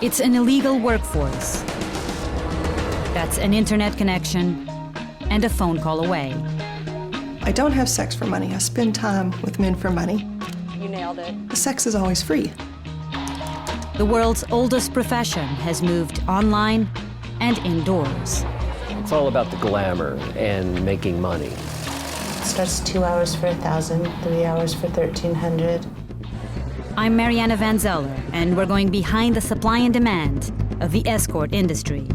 It's an illegal workforce. That's an internet connection and a phone call away. I don't have sex for money. I spend time with men for money. You nailed it. The sex is always free. The world's oldest profession has moved online and indoors. It's all about the glamour and making money. It starts 2 hours for 1,000, 3 hours for 1,300. I'm Mariana Van Zeller, and we're going behind the supply and demand of the escort industry.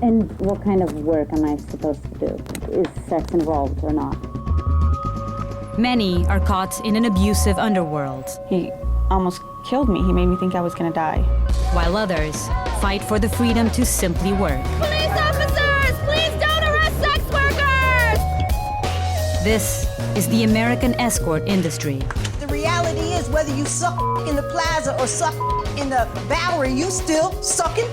And what kind of work am I supposed to do? Is sex involved or not? Many are caught in an abusive underworld, He almost killed me. He made me think I was gonna die. while others fight for the freedom to simply work. Police officers, please don't arrest sex workers! This is the American escort industry. The reality is, whether you suck in the plaza or suck in the Bowery, you still sucking.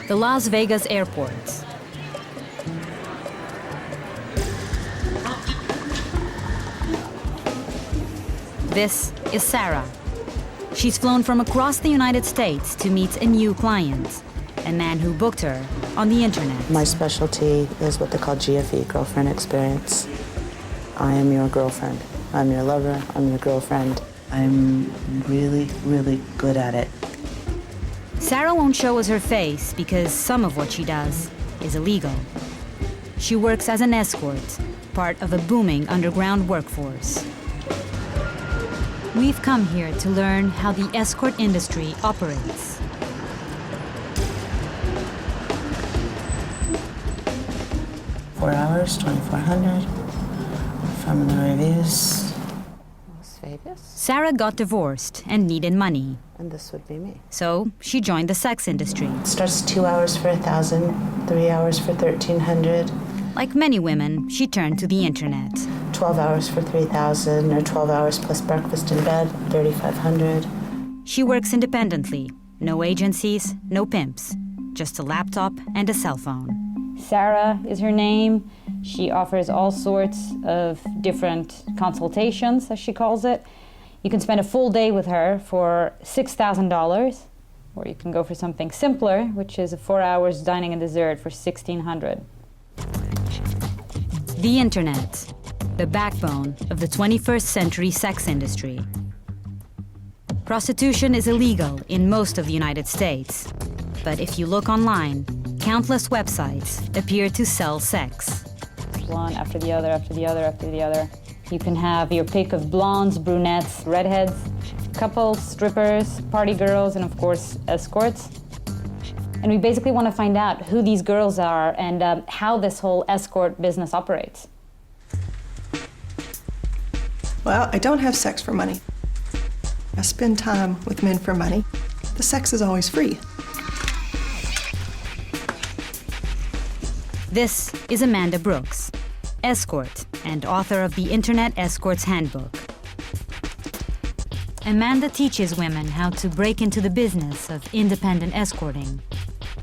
The Las Vegas airport. This is Sarah. She's flown from across the United States to meet a new client, a man who booked her on the internet. My specialty is what they call GFE, girlfriend experience. I am your girlfriend. I'm your lover. I'm your girlfriend. I'm really, really good at it. Sarah won't show us her face because some of what she does is illegal. She works as an escort, part of a booming underground workforce. We've come here to learn how the escort industry operates. Four hours, 2,400. From the reviews. Las Vegas. Sarah got divorced and needed money, And this would be me. so she joined the sex industry. It starts 2 hours for 1,000, 3 hours for 1,300. Like many women, she turned to the internet. 12 hours for 3,000, or 12 hours plus breakfast in bed, 3,500. She works independently. No agencies, no pimps. Just a laptop and a cell phone. Sarah is her name. She offers all sorts of different consultations, as she calls it. You can spend a full day with her for $6,000, or you can go for something simpler, which is 4 hours dining and dessert for $1,600. The internet, the backbone of the 21st century sex industry. Prostitution is illegal in most of the United States. But if you look online, countless websites appear to sell sex. One after the other, after the other, after the other. You can have your pick of blondes, brunettes, redheads, couples, strippers, party girls, and of course, escorts. And we basically want to find out who these girls are and how this whole escort business operates. Well, I don't have sex for money. I spend time with men for money. The sex is always free. This is Amanda Brooks, escort and author of the Internet Escort's Handbook. Amanda teaches women how to break into the business of independent escorting.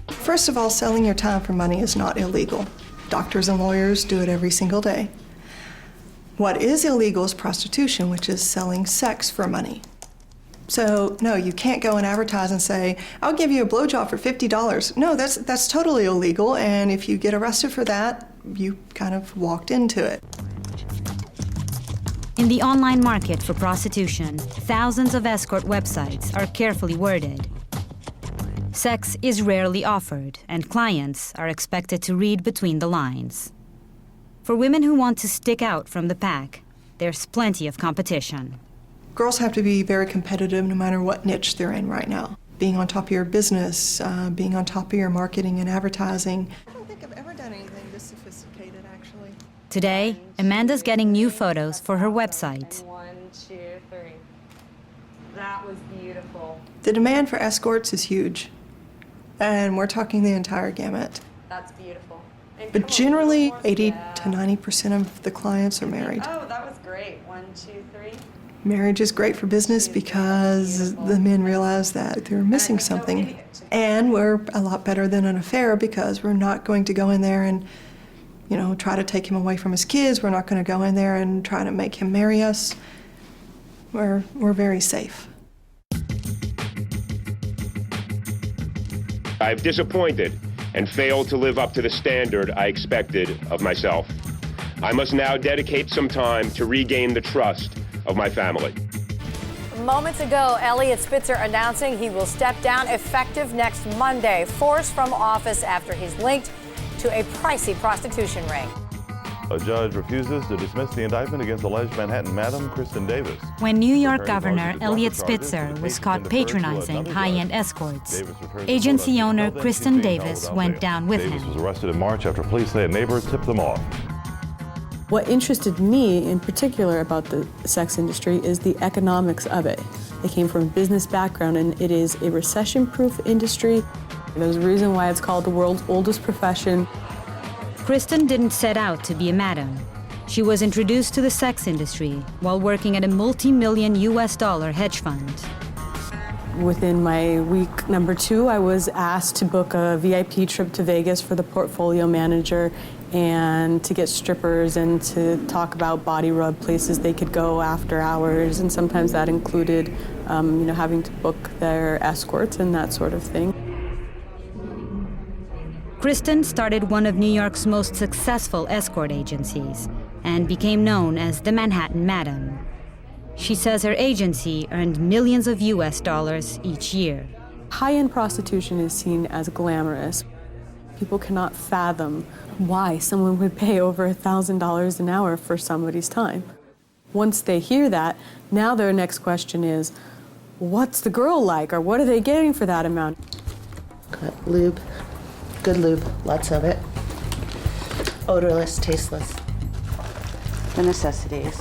First of all, selling your time for money is not illegal. Doctors and lawyers do it every single day. What is illegal is prostitution, which is selling sex for money. So, no, you can't go and advertise and say, I'll give you a blowjob for $50. No, that's totally illegal, and if you get arrested for that, you kind of walked into it. In the online market for prostitution, thousands of escort websites are carefully worded. Sex is rarely offered, and clients are expected to read between the lines. For women who want to stick out from the pack, there's plenty of competition. Girls have to be very competitive no matter what niche they're in right now. Being on top of your business, being on top of your marketing and advertising. I don't think I've ever done anything this sophisticated, actually. Today, Amanda's getting new photos for her website. 1, 2, 3. That was beautiful. The demand for escorts is huge, and we're talking the entire gamut. That's beautiful. And But come on, generally, one more. 80 Yeah. to 90% of the clients are married. Oh, that was great. 1, 2, 3. Marriage is great for business because the men realize that they're missing something. And we're a lot better than an affair because we're not going to go in there and, try to take him away from his kids. We're not going to go in there and try to make him marry us. We're very safe. I've disappointed and failed to live up to the standard I expected of myself. I must now dedicate some time to regain the trust of my family. Moments ago, Eliot Spitzer announcing he will step down effective next Monday, forced from office after he's linked to a pricey prostitution ring. A judge refuses to dismiss the indictment against alleged Manhattan Madam Kristen Davis. When New York Governor Eliot Spitzer was caught patronizing high-end escorts, agency owner Kristen Davis went down with him. Davis was arrested in March after police say a neighbor tipped them off. What interested me in particular about the sex industry is the economics of it. I came from a business background, and it is a recession-proof industry. There's a reason why it's called the world's oldest profession. Kristen didn't set out to be a madam. She was introduced to the sex industry while working at a multi-million US dollar hedge fund. Within my week number 2, I was asked to book a VIP trip to Vegas for the portfolio manager and to get strippers and to talk about body rub places they could go after hours. And sometimes that included, having to book their escorts and that sort of thing. Kristen started one of New York's most successful escort agencies and became known as the Manhattan Madam. She says her agency earned millions of US dollars each year. High-end prostitution is seen as glamorous. People cannot fathom why someone would pay over $1,000 an hour for somebody's time. Once they hear that, now their next question is, what's the girl like, or what are they getting for that amount? Got lube, good lube, lots of it. Odorless, tasteless. The necessities.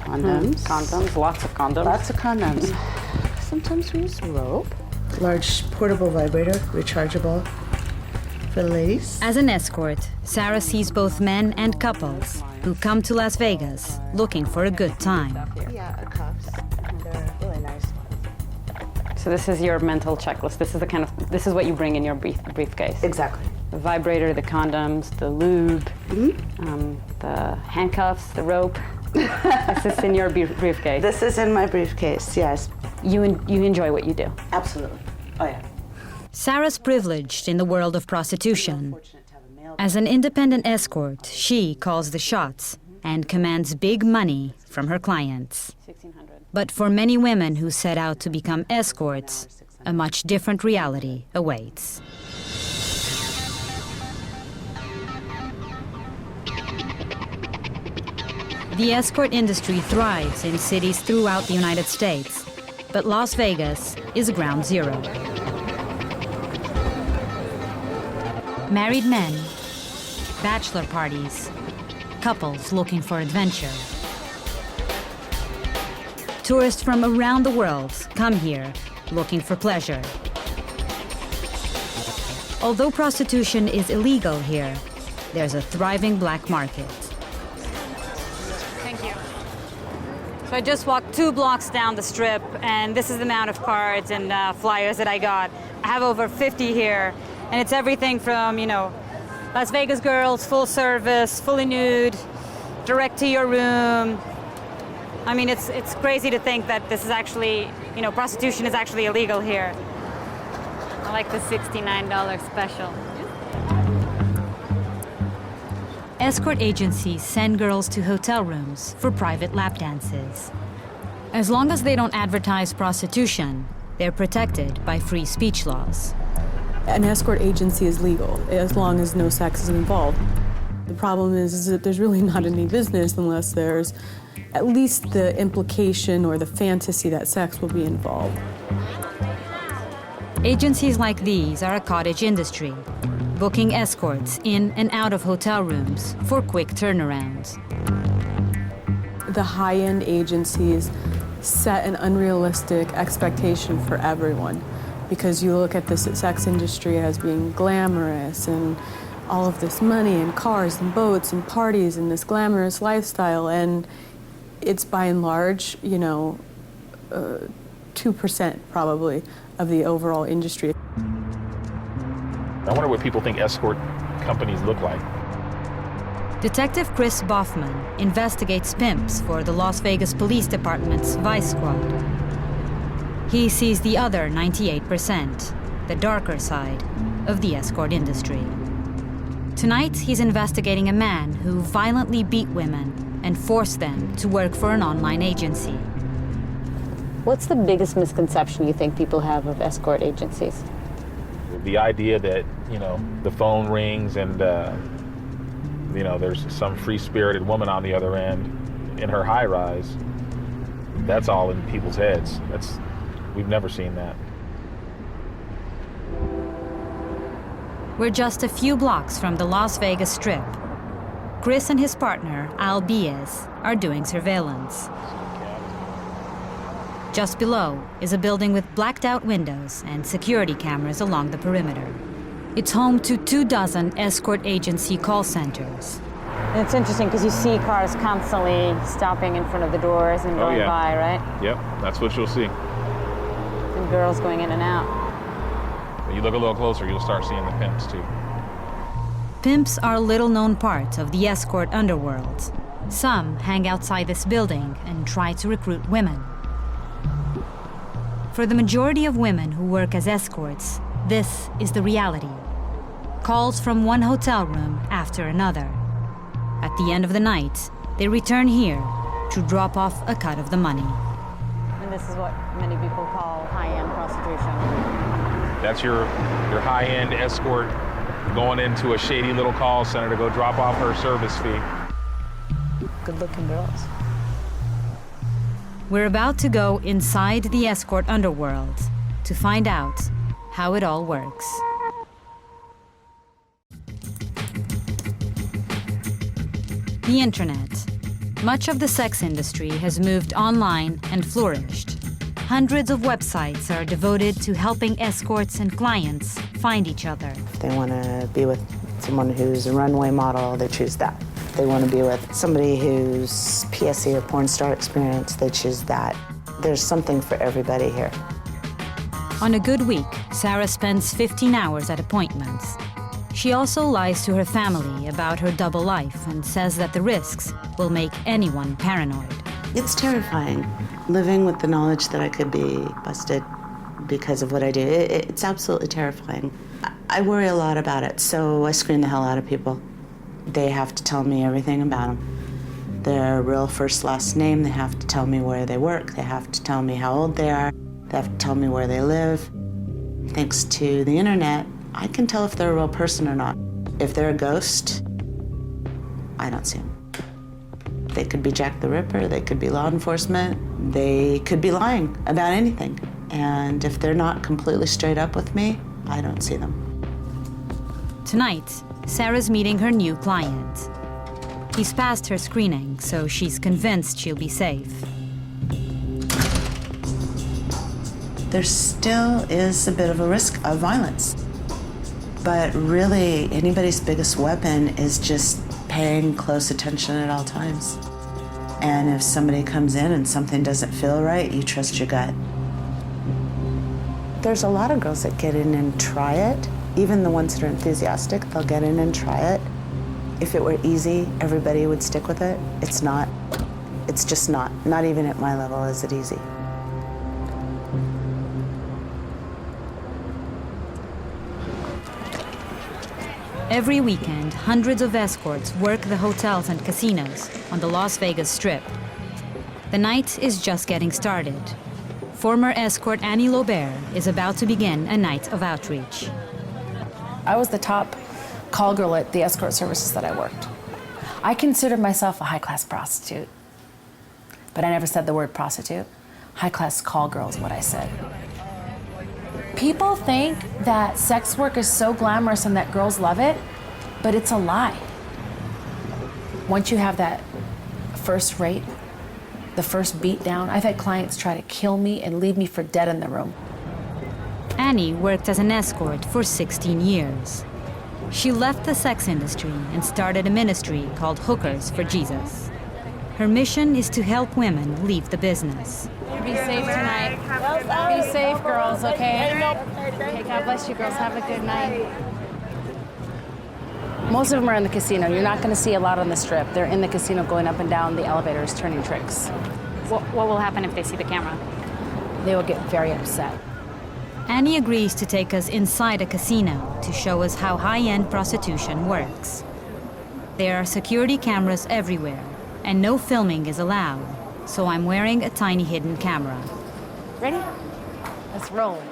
Condoms. Condoms, lots of condoms. Lots of condoms. Sometimes we use rope. Large portable vibrator, rechargeable for the ladies. As an escort, Sarah sees both men and couples who come to Las Vegas looking for a good time. Yeah, cuffs. They're really nice. So this is your mental checklist. This is what you bring in your briefcase. Exactly. The vibrator, the condoms, the lube, the handcuffs, the rope. This is in your briefcase. This is in my briefcase, yes. You enjoy what you do. Absolutely. Oh, yeah. Sarah's privileged in the world of prostitution. As an independent escort, she calls the shots and commands big money from her clients. But for many women who set out to become escorts, a much different reality awaits. The escort industry thrives in cities throughout the United States, but Las Vegas is ground zero. Married men, bachelor parties, couples looking for adventure. Tourists from around the world come here looking for pleasure. Although prostitution is illegal here, there's a thriving black market. Thank you. So I just walked 2 blocks down the strip, and this is the amount of cards and flyers that I got. I have over 50 here, and it's everything from, Las Vegas girls, full service, fully nude, direct to your room. I mean, it's crazy to think that this is actually, prostitution is actually illegal here. I like the $69 special. Escort agencies send girls to hotel rooms for private lap dances. As long as they don't advertise prostitution, they're protected by free speech laws. An escort agency is legal as long as no sex is involved. The problem is that there's really not any business unless there's at least the implication or the fantasy that sex will be involved. Agencies like these are a cottage industry, booking escorts in and out of hotel rooms for quick turnarounds. The high-end agencies set an unrealistic expectation for everyone because you look at the sex industry as being glamorous and all of this money and cars and boats and parties and this glamorous lifestyle, and it's by and large, 2% probably of the overall industry. I wonder what people think escort companies look like. Detective Chris Boffman investigates pimps for the Las Vegas Police Department's Vice Squad. He sees the other 98%, the darker side of the escort industry. Tonight, he's investigating a man who violently beat women and forced them to work for an online agency. What's the biggest misconception you think people have of escort agencies? The idea that, the phone rings and, there's some free-spirited woman on the other end in her high-rise. That's all in people's heads. We've never seen that. We're just a few blocks from the Las Vegas Strip. Chris and his partner, Al Baez, are doing surveillance. Just below is a building with blacked-out windows and security cameras along the perimeter. It's home to 24 escort agency call centers. And it's interesting because you see cars constantly stopping in front of the doors and going by, right? Yep, that's what you'll see. And girls going in and out. When you look a little closer, you'll start seeing the pimps, too. Pimps are a little-known part of the escort underworld. Some hang outside this building and try to recruit women. For the majority of women who work as escorts, this is the reality. Calls from one hotel room after another. At the end of the night, they return here to drop off a cut of the money. And this is what many people call high-end prostitution. That's your high-end escort going into a shady little call center to go drop off her service fee. Good-looking girls. We're about to go inside the escort underworld to find out how it all works. The internet. Much of the sex industry has moved online and flourished. Hundreds of websites are devoted to helping escorts and clients find each other. If they want to be with someone who's a runway model, they choose that. If they want to be with somebody who's PSE or porn star experience, they choose that. There's something for everybody here. On a good week, Sarah spends 15 hours at appointments. She also lies to her family about her double life and says that the risks will make anyone paranoid. It's terrifying. Living with the knowledge that I could be busted because of what I do, it's absolutely terrifying. I worry a lot about it, so I screen the hell out of people. They have to tell me everything about them. Their real first, last name, they have to tell me where they work, they have to tell me how old they are, they have to tell me where they live. Thanks to the internet, I can tell if they're a real person or not. If they're a ghost, I don't see them. They could be Jack the Ripper, they could be law enforcement, they could be lying about anything. And if they're not completely straight up with me, I don't see them. Tonight, Sarah's meeting her new client. He's passed her screening, so she's convinced she'll be safe. There still is a bit of a risk of violence. But really, anybody's biggest weapon is just paying close attention at all times. And if somebody comes in and something doesn't feel right, you trust your gut. There's a lot of girls that get in and try it. Even the ones that are enthusiastic, they'll get in and try it. If it were easy, everybody would stick with it. It's not. It's just not. Not even at my level is it easy. Every weekend, hundreds of escorts work the hotels and casinos on the Las Vegas Strip. The night is just getting started. Former escort Annie Lobert is about to begin a night of outreach. I was the top call girl at the escort services that I worked. I considered myself a high-class prostitute, but I never said the word prostitute. High-class call girl is what I said. People think that sex work is so glamorous and that girls love it, but it's a lie. Once you have that first rape, the first beat down, I've had clients try to kill me and leave me for dead in the room. Annie worked as an escort for 16 years. She left the sex industry and started a ministry called Hookers for Jesus. Her mission is to help women leave the business. Be safe tonight. Be safe, girls, okay? Okay, God bless you, girls. Have a good night. Most of them are in the casino. You're not going to see a lot on the strip. They're in the casino going up and down the elevators, turning tricks. What will happen if they see the camera? They will get very upset. Annie agrees to take us inside a casino to show us how high-end prostitution works. There are security cameras everywhere, and no filming is allowed, so I'm wearing a tiny hidden camera. Ready? Let's roll.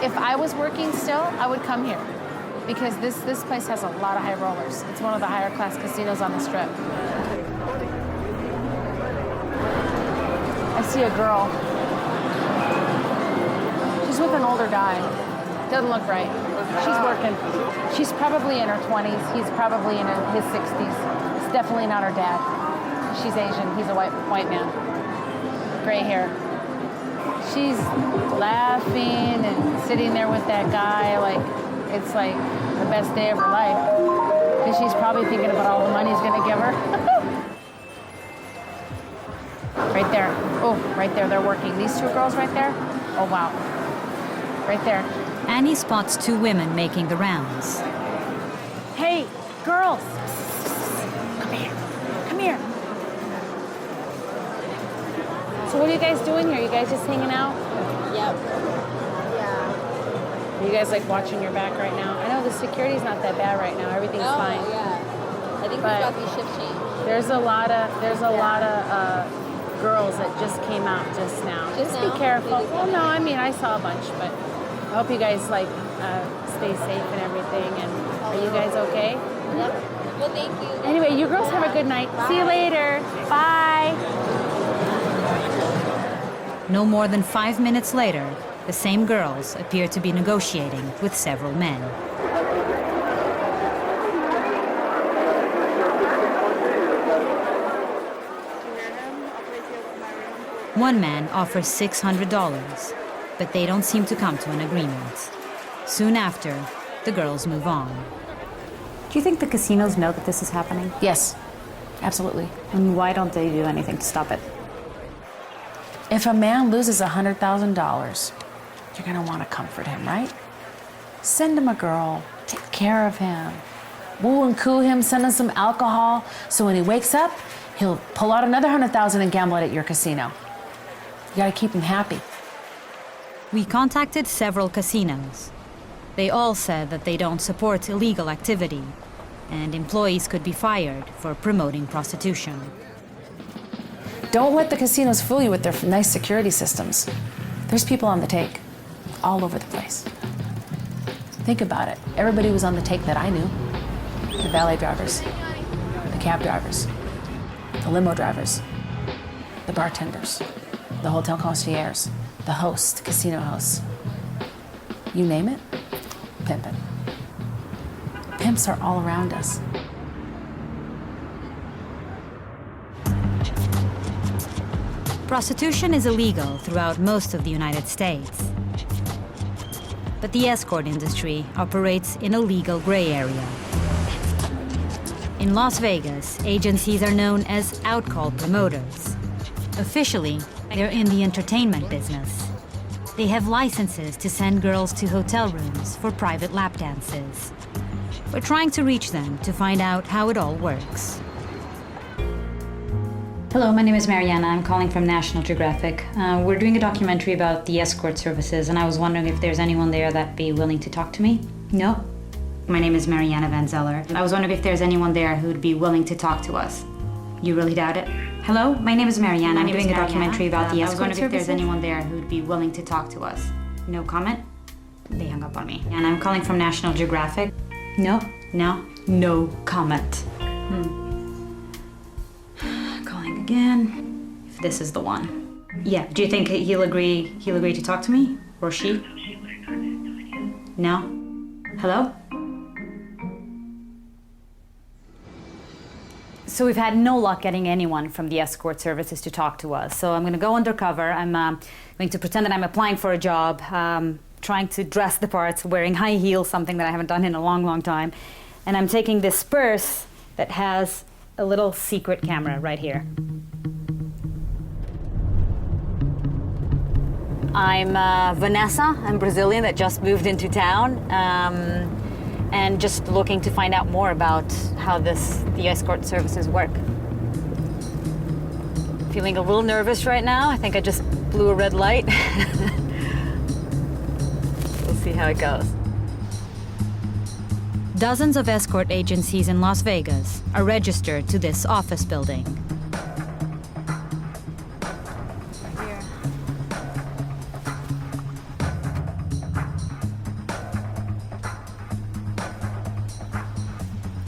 If I was working still, I would come here because this place has a lot of high rollers. It's one of the higher class casinos on the strip. I see a girl. She's with an older guy. Doesn't look right. She's working. She's probably in her 20s. He's probably in his 60s. It's definitely not her dad. She's Asian. He's a white man. Gray hair. She's laughing and sitting there with that guy like it's like the best day of her life. Because she's probably thinking about all the money he's gonna give her. Right there. Oh, right there, they're working. These two girls right there? Oh, wow. Right there. Annie spots two women making the rounds. Hey, girls. Come here. Come here. So what are you guys doing here? You guys just hanging out? Yep. Yeah. Are you guys like watching your back right now? I know the security's not that bad right now. Everything's fine. Yeah. I think But we've got these shift changed. There's a lot of girls that just came out just now. Just be careful. Well, no, I mean I saw a bunch, but I hope you guys like stay safe and everything. And are you guys okay? Yep. Well, thank you. Anyway, you girls have a good night. Bye. See you later. Bye. No more than 5 minutes later, the same girls appear to be negotiating with several men. One man offers $600, but they don't seem to come to an agreement. Soon after, the girls move on. Do you think the casinos know that this is happening? Yes, absolutely. And why don't they do anything to stop it? If a man loses $100,000, you're gonna want to comfort him, right? Send him a girl, take care of him, woo and coo him, send him some alcohol, so when he wakes up, he'll pull out another $100,000 and gamble it at your casino. You gotta keep him happy. We contacted several casinos. They all said that they don't support illegal activity, and employees could be fired for promoting prostitution. Don't let the casinos fool you with their nice security systems. There's people on the take, all over the place. Think about it. Everybody was on the take that I knew. The valet drivers, the cab drivers, the limo drivers, the bartenders, the hotel concierge, the host, casino hosts. You name it, pimpin'. Pimps are all around us. Prostitution is illegal throughout most of the United States. But the escort industry operates in a legal gray area. In Las Vegas, agencies are known as outcall promoters. Officially, they're in the entertainment business. They have licenses to send girls to hotel rooms for private lap dances. We're trying to reach them to find out how it all works. Hello, my name is Mariana. I'm calling from National Geographic. We're doing a documentary about the escort services, and I was wondering if there's anyone there that'd be willing to talk to me. No? My name is Mariana Van Zeller. I was wondering if there's anyone there who'd be willing to talk to us. You really doubt it? Hello, my name is Mariana. I'm doing a documentary about the escort services. I was wondering if there's anyone there who'd be willing to talk to us. No comment? They hung up on me. And I'm calling from National Geographic. No? No comment. Again, if this is the one. Yeah, do you think he'll agree to talk to me? Or she? No? Hello? So we've had no luck getting anyone from the escort services to talk to us. So I'm going to go undercover. I'm going to pretend that I'm applying for a job, trying to dress the parts, wearing high heels, something that I haven't done in a long, long time. And I'm taking this purse that has a little secret camera right here. I'm Vanessa. I'm Brazilian that just moved into town, and just looking to find out more about how the escort services work. Feeling a little nervous right now. I think I just blew a red light. We'll see how it goes. Dozens of escort agencies in Las Vegas are registered to this office building.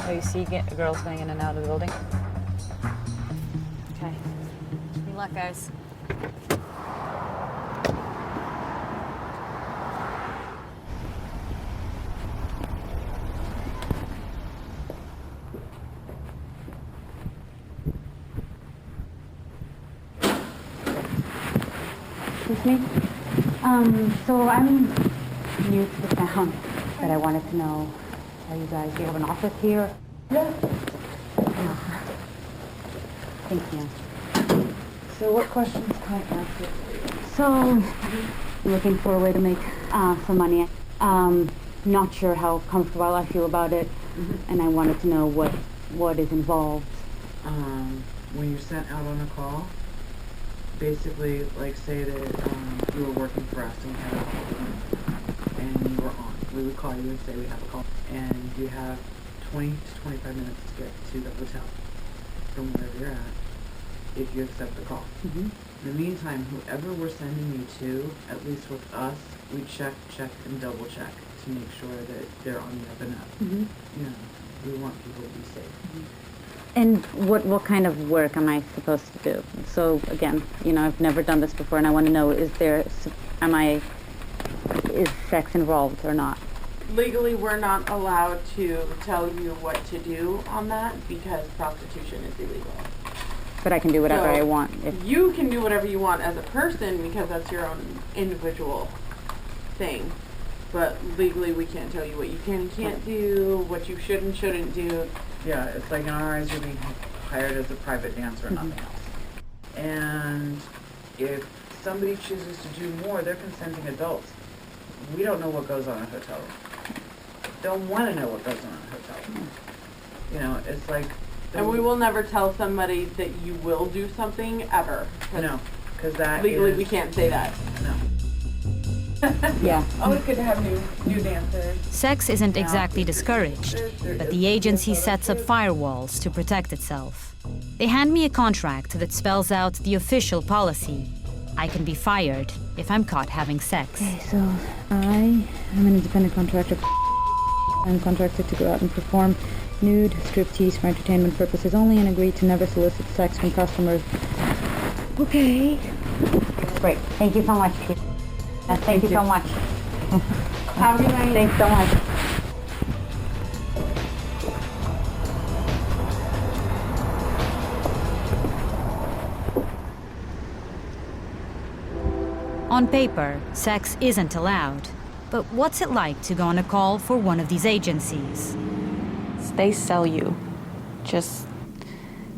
Oh, you see girls going in and out of the building? Okay. Good luck, guys. Excuse me? So I'm new to the town, but I wanted to know, do you have an office here? Yeah. Thank you. So what questions can I answer? So, I'm looking for a way to make some money. Not sure how comfortable I feel about it, and I wanted to know what is involved. When you're sent out on a call, basically, like say that you were working for us and we had a call and you were on. We would call you and say we have a call, and you have 20 to 25 minutes to get to the hotel from wherever you're at if you accept the call. In the meantime, whoever we're sending you to, at least with us, we check, and double check to make sure that they're on the up and up. You know, we want people to be safe. And what kind of work am I supposed to do? So again, I've never done this before, and I want to know: is sex involved or not? Legally, we're not allowed to tell you what to do on that because prostitution is illegal. But I can do whatever I want. You can do whatever you want as a person because that's your own individual thing. But legally, we can't tell you what you can and can't do, what you should and shouldn't do. Yeah, it's like in our eyes, you're being hired as a private dancer and nothing else. And if somebody chooses to do more, they're consenting adults. We don't know what goes on in a hotel room. Don't want to know what goes on in a hotel room. You know, it's like... And we will never tell somebody that you will do something, ever. No, because that legally, we can't say that. No. Yeah. Always good to have new dancers. Sex isn't exactly discouraged, but the agency sets up firewalls to protect itself. They hand me a contract that spells out the official policy. I can be fired if I'm caught having sex. Okay, so I am an independent contractor. I'm contracted to go out and perform nude striptease for entertainment purposes only and agree to never solicit sex from customers. Okay. Great. Thank you so much. Thank you so much. Have a good night. Thanks so much. On paper, sex isn't allowed. But what's it like to go on a call for one of these agencies? They sell you.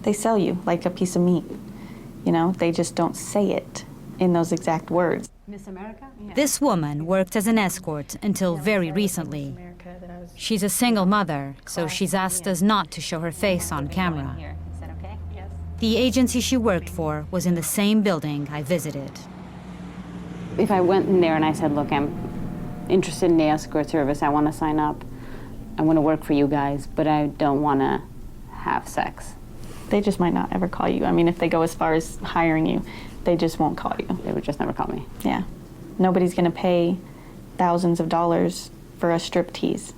They sell you like a piece of meat. They just don't say it in those exact words. Miss America? Yeah. This woman worked as an escort until very recently. She's a single mother, so she's asked us not to show her face on camera. Is that okay? Yes. The agency she worked for was in the same building I visited. If I went in there and I said, look, I'm interested in the escort service, I want to sign up, I want to work for you guys, but I don't want to have sex. They just might not ever call you. I mean, if they go as far as hiring you, they just won't call you. They would just never call me. Yeah. Nobody's going to pay thousands of dollars for a striptease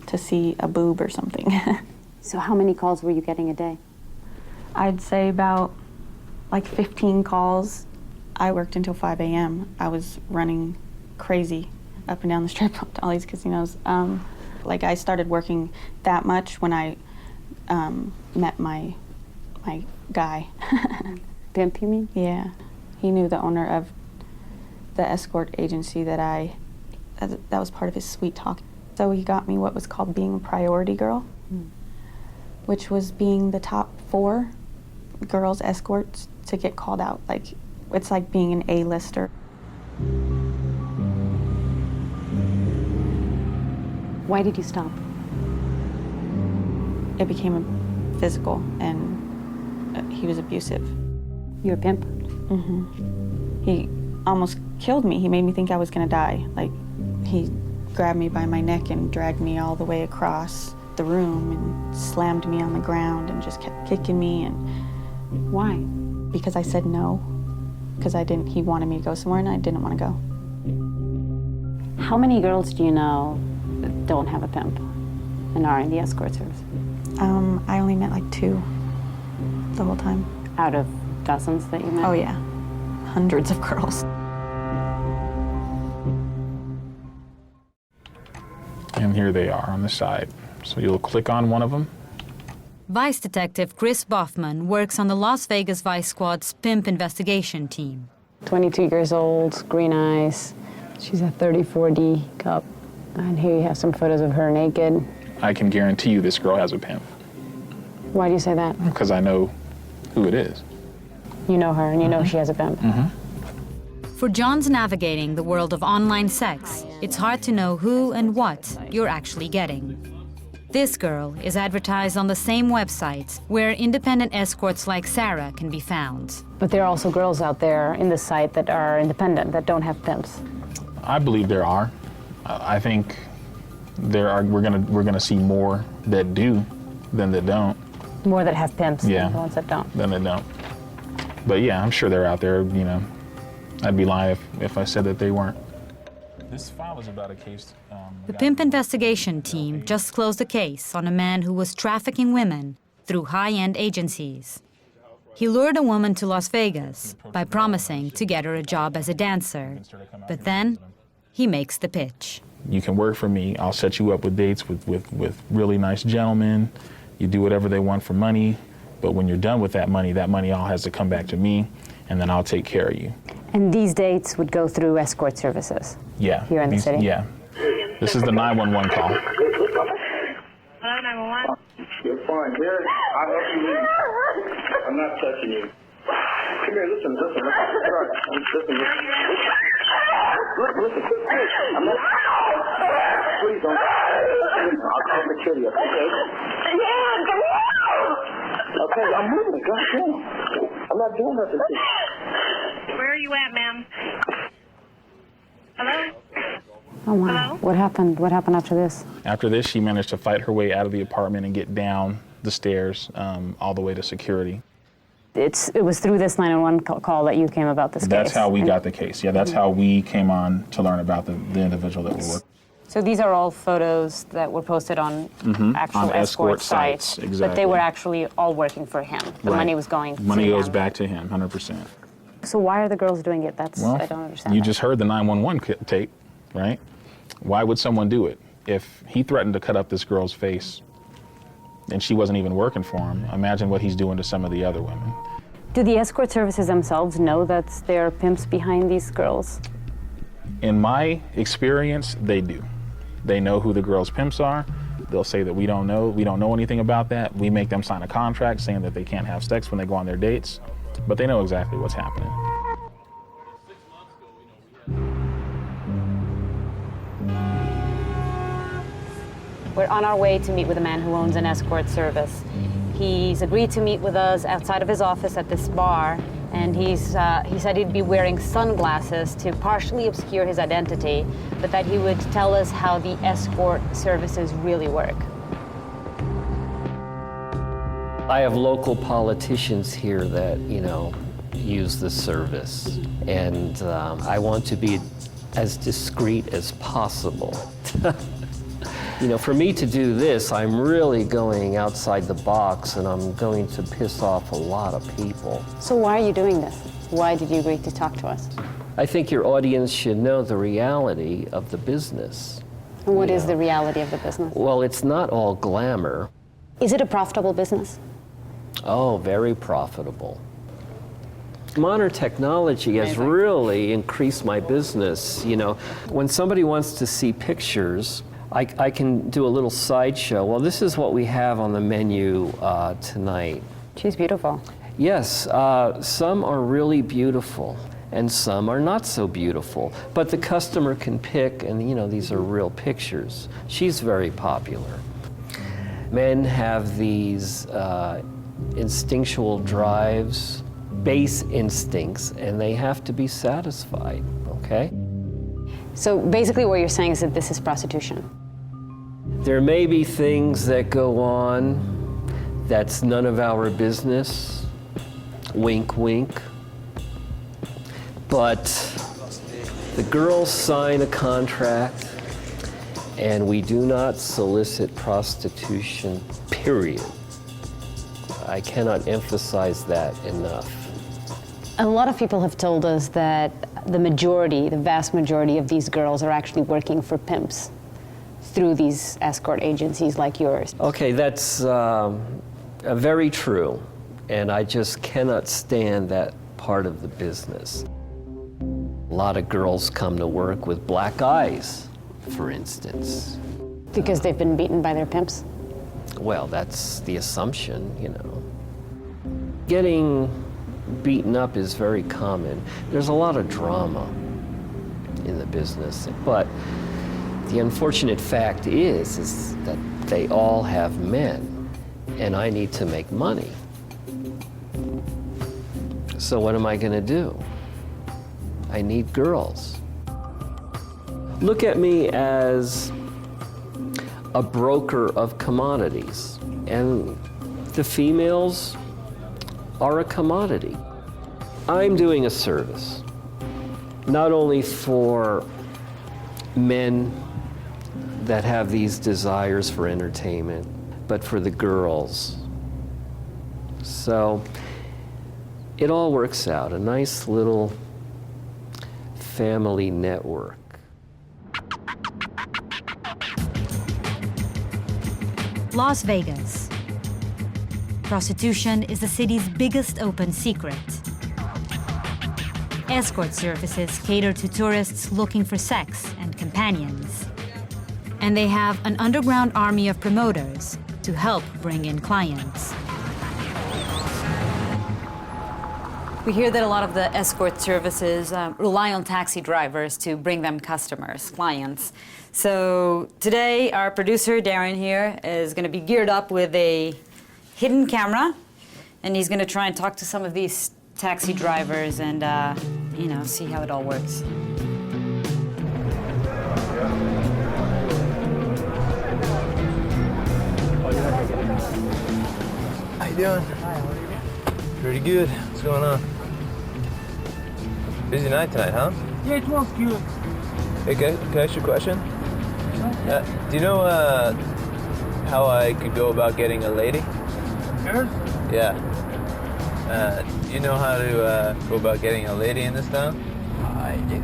to see a boob or something. So how many calls were you getting a day? I'd say about like 15 calls. I worked until 5 a.m. I was running crazy up and down the strip to all these casinos. Like I started working that much when I met my guy. Pimp, you mean? Yeah. He knew the owner of the escort agency that was part of his sweet talk. So he got me what was called being a priority girl. which was being the top 4 girls escorts to get called out. Like, it's like being an A-lister. Why did you stop? It became physical, and he was abusive. You're a pimp? Mm-hmm. He almost killed me. He made me think I was gonna die. Like, he grabbed me by my neck and dragged me all the way across the room and slammed me on the ground and just kept kicking me. And why? Because I said no. Because he wanted me to go somewhere and I didn't want to go. How many girls do you know that don't have a pimp and are in the escort service? I only met like 2 the whole time. Out of dozens that you met? Oh yeah, hundreds of girls. And here they are on the side. So you'll click on one of them. Vice Detective Chris Boffman works on the Las Vegas Vice Squad's pimp investigation team. 22 years old, green eyes. She's a 30-40 cup. And here you have some photos of her naked. I can guarantee you this girl has a pimp. Why do you say that? Because I know who it is. You know her, and you know she has a pimp. For John's navigating the world of online sex, it's hard to know who and what you're actually getting. This girl is advertised on the same websites where independent escorts like Sarah can be found. But there are also girls out there in the site that are independent, that don't have pimps. I believe there are. I think there are. We're gonna see more that do than that don't. More that have pimps Yeah. than the ones that don't. Than that don't. But yeah, I'm sure they're out there. You know, I'd be lying if I said that they weren't. This file is about a case. The pimp investigation team just closed a case on a man who was trafficking women through high-end agencies. He lured a woman to Las Vegas by promising to get her a job as a dancer. But then, he makes the pitch. You can work for me. I'll set you up with dates with really nice gentlemen. You do whatever they want for money. But when you're done with that money all has to come back to me, and then I'll take care of you. And these dates would go through escort services? Yeah. Here in the city? Yeah. This is the 911 call. Hello, 911. You're fine. Here, I'll help you leave. I'm not touching you. Come here, listen. Listen. I'm not. Please don't. I'll call security, okay? Okay, I'm moving. God damn. I'm not doing nothing to you. Where are you at, ma'am? Hello? Oh, wow. Hello? What happened? What happened after this? After this, she managed to fight her way out of the apartment and get down the stairs all the way to security. It was through this 911 call that you came about this case? That's how we got the case. Yeah, that's how we came on to learn about the individual that we worked. So these are all photos that were posted on actual on escort sites. Exactly. But they were actually all working for him. The money was going to Money goes him. back to him, 100%. So why are the girls doing it? Well, I don't understand. You that. just heard the 911 tape, right? Why would someone do it? If he threatened to cut up this girl's face and she wasn't even working for him, imagine what he's doing to some of the other women. Do the escort services themselves know that there are pimps behind these girls? In my experience, they do. They know who the girls' pimps are. They'll say that we don't know anything about that. We make them sign a contract saying that they can't have sex when they go on their dates, but they know exactly what's happening. We're on our way to meet with a man who owns an escort service. He's agreed to meet with us outside of his office at this bar, and he said he'd be wearing sunglasses to partially obscure his identity, but that he would tell us how the escort services really work. I have local politicians here that, use the service, and I want to be as discreet as possible. For me to do this, I'm really going outside the box, and I'm going to piss off a lot of people. So why are you doing this? Why did you agree to talk to us? I think your audience should know the reality of the business. And what is the reality of the business? Well, it's not all glamour. Is it a profitable business? Oh, very profitable. Modern technology has really increased my business. When somebody wants to see pictures I can do a little sideshow. Well, this is what we have on the menu tonight. She's beautiful. Yes, some are really beautiful and some are not so beautiful, but the customer can pick, and you know, these are real pictures. She's very popular. Men have these instinctual drives, base instincts, and they have to be satisfied, okay? So basically what you're saying is that this is prostitution. There may be things that go on that's none of our business, wink, wink. But the girls sign a contract, and we do not solicit prostitution, period. I cannot emphasize that enough. A lot of people have told us that the vast majority of these girls are actually working for pimps through these escort agencies like yours. Okay, that's very true, and I just cannot stand that part of the business. A lot of girls come to work with black eyes, for instance. Because they've been beaten by their pimps? Well, that's the assumption, you know. Getting beaten up is very common. There's a lot of drama in the business, but the unfortunate fact is that they all have men, and I need to make money. So what am I going to do? I need girls. Look at me as a broker of commodities, and the females are a commodity. I'm doing a service, not only for men that have these desires for entertainment, but for the girls. So it all works out, a nice little family network. Las Vegas. Prostitution is the city's biggest open secret. Escort services cater to tourists looking for sex and companions. And they have an underground army of promoters to help bring in clients. We hear that a lot of the escort services rely on taxi drivers to bring them customers, clients. So today, our producer, Darren here, is going to be geared up with a hidden camera, and he's going to try and talk to some of these taxi drivers and, you know, see how it all works. How you doing? Hi, how are you? Pretty good. What's going on? Busy night tonight, huh? Yeah, it was good. Hey, can I ask you a question? Do you know how I could go about getting a lady? Girls? Yeah. Do you know how to go about getting a lady in this town? I do.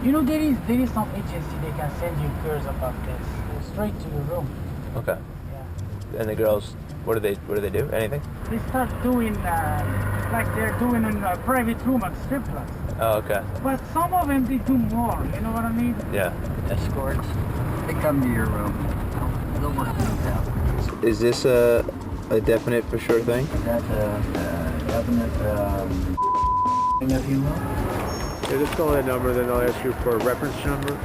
You know, there is some agency they can send you girls about this straight to your room. Okay. Yeah. And the girls, what do they do? Anything? They start doing like they're doing in a private room at strip clubs. Oh, okay. But some of them they do more. You know what I mean? Yeah. Escorts. They come to your room. They'll work things out. Is this a definite for sure thing? That's a definite if you will. Yeah, just call that number, then I'll ask you for a reference number.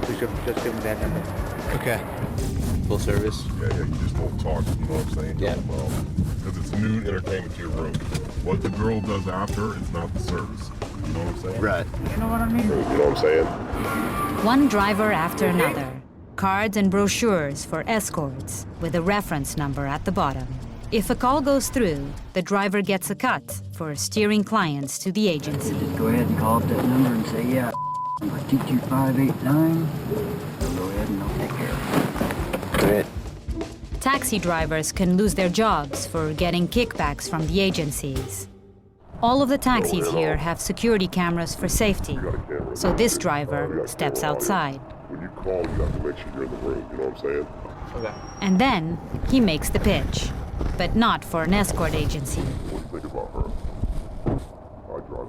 Just give them that number. Okay. Full service? Yeah, you just won't talk, you know what I'm saying? Yeah. Well, because it's nude entertainment to your room. What the girl does after is not the service. You know what I'm saying? Right. You know what I mean? You know what I'm saying? One driver after another. Cards and brochures for escorts with a reference number at the bottom. If a call goes through, the driver gets a cut for steering clients to the agency. Just go ahead and call up that number and say, yeah, 22589. Go ahead and I'll take care of it. Great. Taxi drivers can lose their jobs for getting kickbacks from the agencies. All of the taxis here have security cameras for safety, so this driver steps outside. When you call, you have to make sure you're in the room, you know what I'm saying? Okay. And then he makes the pitch, but not for an escort agency. What do you think about her? I drive.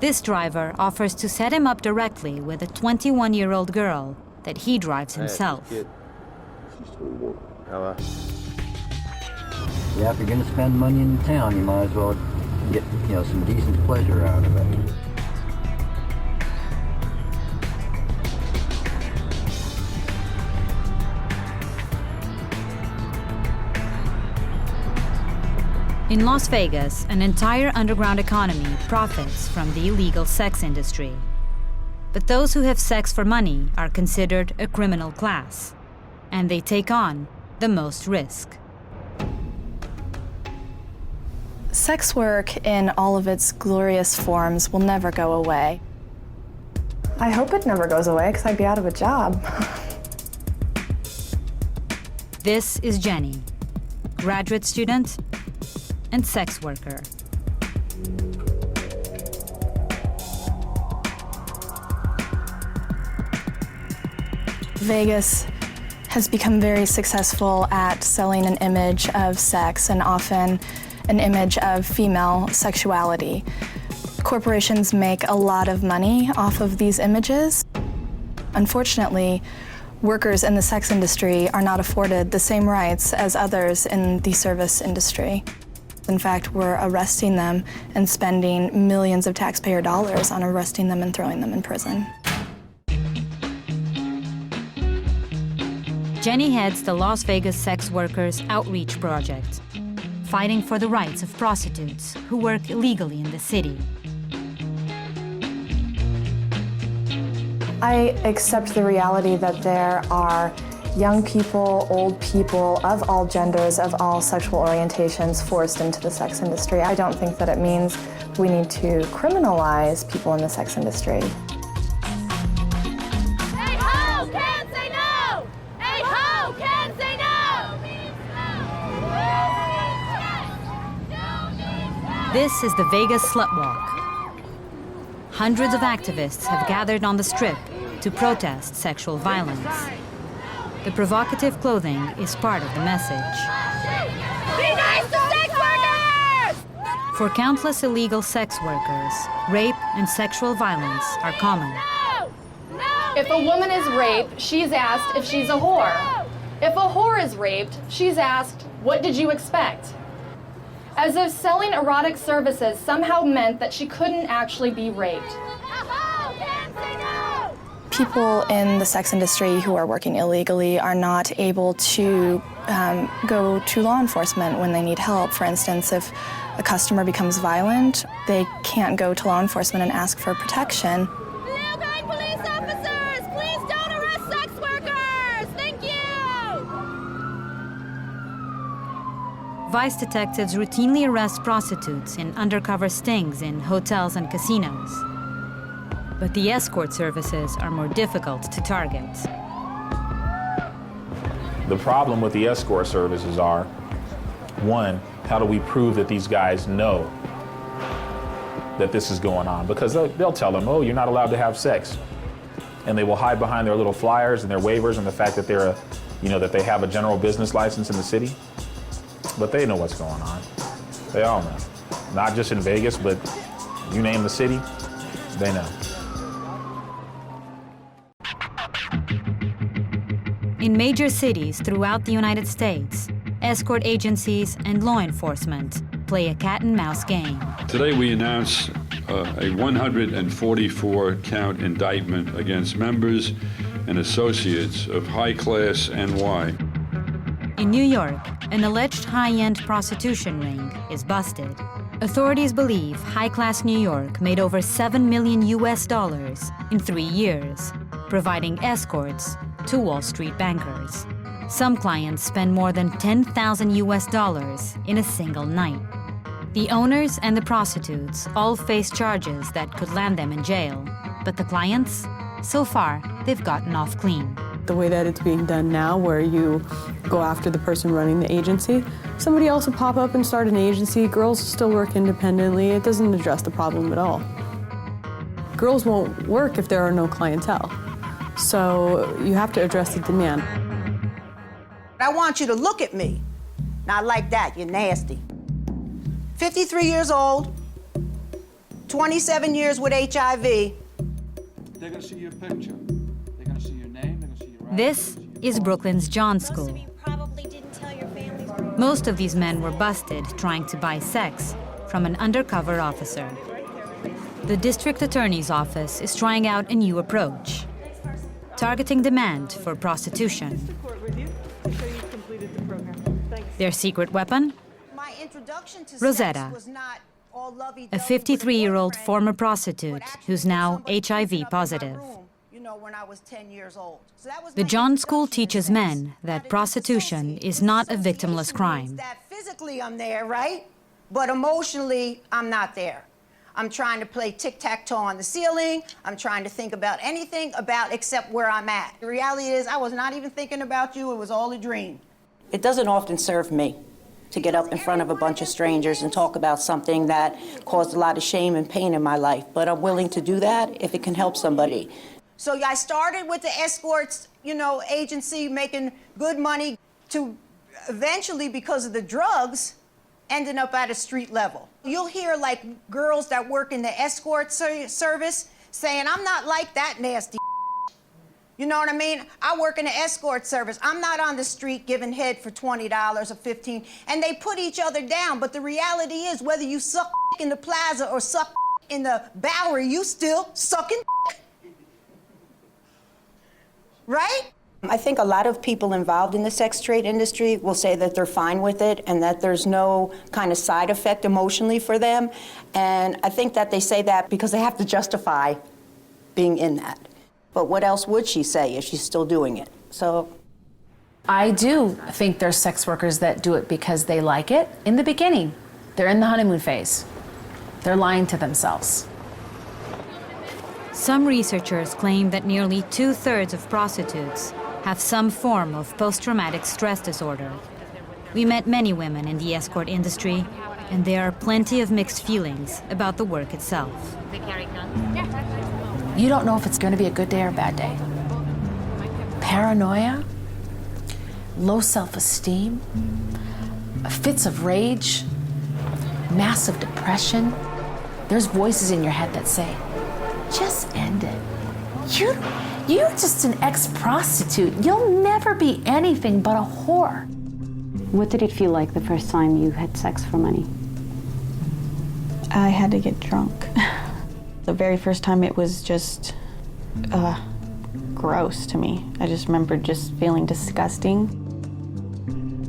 This driver offers to set him up directly with a 21-year-old girl that he drives himself. Yeah, if you're gonna spend money in the town, you might as well get, some decent pleasure out of it. In Las Vegas, an entire underground economy profits from the illegal sex industry. But those who have sex for money are considered a criminal class, and they take on the most risk. Sex work in all of its glorious forms will never go away. I hope it never goes away, because I'd be out of a job. This is Jenny, graduate student and sex worker. Vegas has become very successful at selling an image of sex and often an image of female sexuality. Corporations make a lot of money off of these images. Unfortunately, workers in the sex industry are not afforded the same rights as others in the service industry. In fact, we're arresting them and spending millions of taxpayer dollars on arresting them and throwing them in prison. Jenny heads the Las Vegas Sex Workers Outreach Project, fighting for the rights of prostitutes who work illegally in the city. I accept the reality that there are young people, old people of all genders, of all sexual orientations forced into the sex industry. I don't think that it means we need to criminalize people in the sex industry. Hey ho, can't say no! Hey ho, can't say no! This is the Vegas Slut Walk. Hundreds of activists have gathered on the Strip to protest sexual violence. The provocative clothing is part of the message. Be nice to sex workers! For countless illegal sex workers, rape and sexual violence are common. If a woman is raped, she's asked if she's a whore. If a whore is raped, she's asked, what did you expect? As if selling erotic services somehow meant that she couldn't actually be raped. People in the sex industry who are working illegally are not able to go to law enforcement when they need help. For instance, if a customer becomes violent, they can't go to law enforcement and ask for protection. Leogang police officers, please don't arrest sex workers! Thank you! Vice detectives routinely arrest prostitutes in undercover stings in hotels and casinos. But the escort services are more difficult to target. The problem with the escort services are, one, how do we prove that these guys know that this is going on? Because they'll tell them, oh, you're not allowed to have sex. And they will hide behind their little flyers and their waivers and the fact that they're that they have a general business license in the city. But they know what's going on. They all know. Not just in Vegas, but you name the city, they know. In major cities throughout the United States, escort agencies and law enforcement play a cat-and-mouse game. Today we announce a 144-count indictment against members and associates of high-class NY. In New York, an alleged high-end prostitution ring is busted. Authorities believe high-class New York made over $7 million in 3 years, providing escorts to Wall Street bankers. Some clients spend more than $10,000 in a single night. The owners and the prostitutes all face charges that could land them in jail, but the clients, so far, they've gotten off clean. The way that it's being done now, where you go after the person running the agency, somebody else will pop up and start an agency, girls will still work independently, it doesn't address the problem at all. Girls won't work if there are no clientele. So you have to address the demand. I want you to look at me. Not like that, you're nasty. 53 years old, 27 years with HIV. They're going to see your picture. They're going to see your name. They're going to see your This is Brooklyn's John School. Most of these men were busted trying to buy sex from an undercover officer. The district attorney's office is trying out a new approach, targeting demand for prostitution. Their secret weapon? Rosetta, a 53-year-old former prostitute who's now HIV positive. The John School teaches men that prostitution is not a victimless crime. Physically, I'm there, right? But emotionally, I'm not there. I'm trying to play tic-tac-toe on the ceiling. I'm trying to think about anything except where I'm at. The reality is, I was not even thinking about you. It was all a dream. It doesn't often serve me to get up in front of a bunch of strangers and talk about something that caused a lot of shame and pain in my life. But I'm willing to do that if it can help somebody. So I started with the escorts, agency, making good money, to eventually, because of the drugs, ending up at a street level. You'll hear like girls that work in the escort service saying, I'm not like that nasty. You know what I mean? I work in the escort service. I'm not on the street giving head for $20 or $15. And they put each other down. But the reality is, whether you suck in the plaza or suck in the Bowery, you still sucking. Right? I think a lot of people involved in the sex trade industry will say that they're fine with it and that there's no kind of side effect emotionally for them. And I think that they say that because they have to justify being in that. But what else would she say if she's still doing it? So I do think there's sex workers that do it because they like it. In the beginning, they're in the honeymoon phase. They're lying to themselves. Some researchers claim that nearly 2/3 of prostitutes have some form of post-traumatic stress disorder. We met many women in the escort industry, and there are plenty of mixed feelings about the work itself. You don't know if it's going to be a good day or a bad day. Paranoia, low self-esteem, fits of rage, massive depression. There's voices in your head that say, just end it. You're just an ex-prostitute. You'll never be anything but a whore. What did it feel like the first time you had sex for money? I had to get drunk. The very first time it was just gross to me. I just remember just feeling disgusting.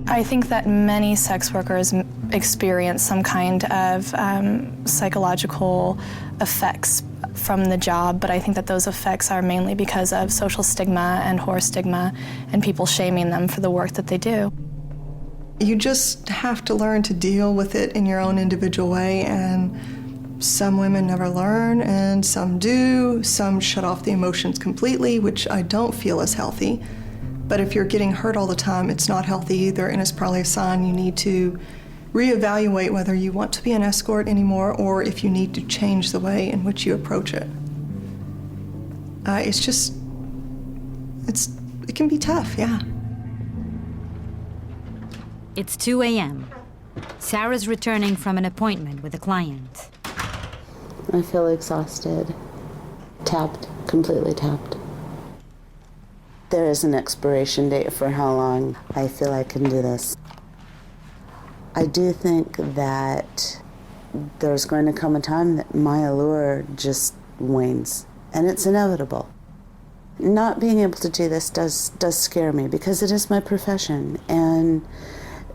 I think that many sex workers experience some kind of psychological effects from the job, but I think that those effects are mainly because of social stigma and whore stigma and people shaming them for the work that they do. You just have to learn to deal with it in your own individual way, and some women never learn and some do. Some shut off the emotions completely, which I don't feel is healthy. But if you're getting hurt all the time, it's not healthy either, and it's probably a sign you need to reevaluate whether you want to be an escort anymore or if you need to change the way in which you approach it. It can be tough, yeah. It's 2 a.m. Sarah's returning from an appointment with a client. I feel exhausted, tapped, completely tapped. There is an expiration date for how long I feel I can do this. I do think that there's going to come a time that my allure just wanes, and it's inevitable. Not being able to do this does scare me because it is my profession, and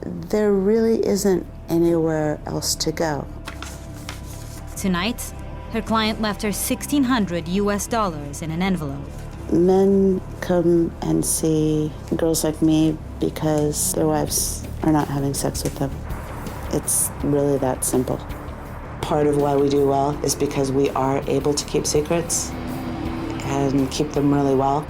there really isn't anywhere else to go. Tonight, her client left her $1,600 in an envelope. Men come and see girls like me because their wives are not having sex with them. It's really that simple. Part of why we do well is because we are able to keep secrets and keep them really well.